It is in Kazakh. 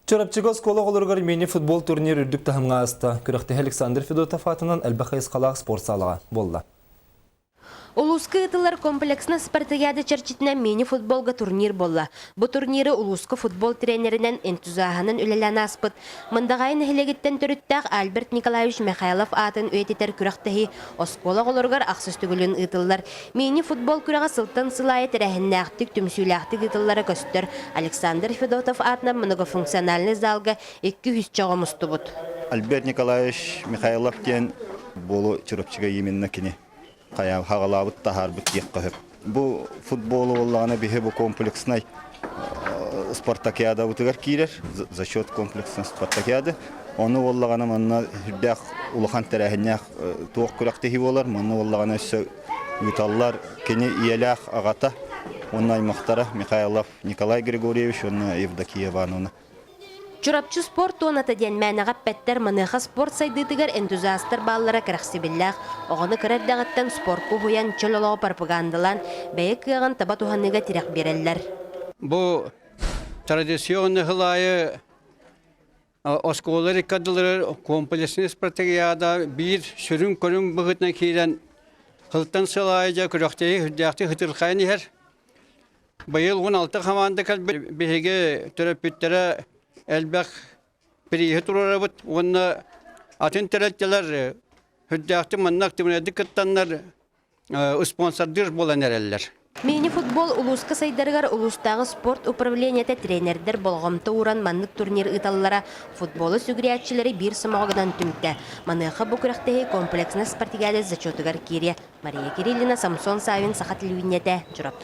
Чорапчыгос кола олоргар мини футбол турнир үрдік тахымға асты. Күріқті Александр Федотов атынан Әлбақайыз қалақ спорт салыға болды. Улуска ытылар комплексна спартакиада чарчитина мини футболга турнир болла. Бу турниры улуска футбол тренеринен энтузиаханын үлеләна аспыт. Мындагайын хилегиттен төрүттәк Альберт Николаевич Михайлов атын өйтетер күрәктәһи оскола олоргар аксыз түгүлүн ытыллар. Мини футбол күрәгә сылтан сылайы тәрәһеннәктик түмсүләктик ытыллары көстөр. Александр Федотов атына многофункциональный залга 200 чагымыз тубут. Альберт Николаевич Михайлов тен болу чурапчыга именно кини. Кая хагалабыт тахар бит яккы. Бу футбол боллагына бихе бу комплексный спартакиада утыгар кирер за счет комплексный спартакиады. Оны боллагына манна хүрдәк улахан тәрәһеннәк тоқ күрәктәһи болар. Манна боллагына үталлар кини иялах агата. Оннай мактара Михайлов Николай Григорьевич, онна Евдокия Ивановна. Чурапчы спорт оната ден мәнәгә пәттер маныха спорт сайдытыгар энтузиасттар баллара кыраксыбиллах. Огыны кырардагыттан спортку хуян чололоо пропагандалан бәйек кыган таба туханыга тирәк берелләр. Бу традиционный хылайы осколары кадылары комплексный стратегияда bir sürün körün быгытна кирен хылтан сылайja күрәктәй хүдәкте хытырхайны һәр. Быел 16 команда кал беге төрөпүттәре Elbek bir turara bit onu atın teretçiler hüddiyatı mannak tümüne dikkattanlar sponsordur bolan ereller. Mini futbol улуска сайдаргар улустагы спорт управлениете тренердер болгомто уран маннык турнир ыталлара футболы сүгүрәтчиләре бир сымагыдан түмтә. Маныха бу күрәктәге комплексны спартакиада зачетыгар кирия. Мария Кириллина, Самсон Савин, Саха телевидениете, Чурап.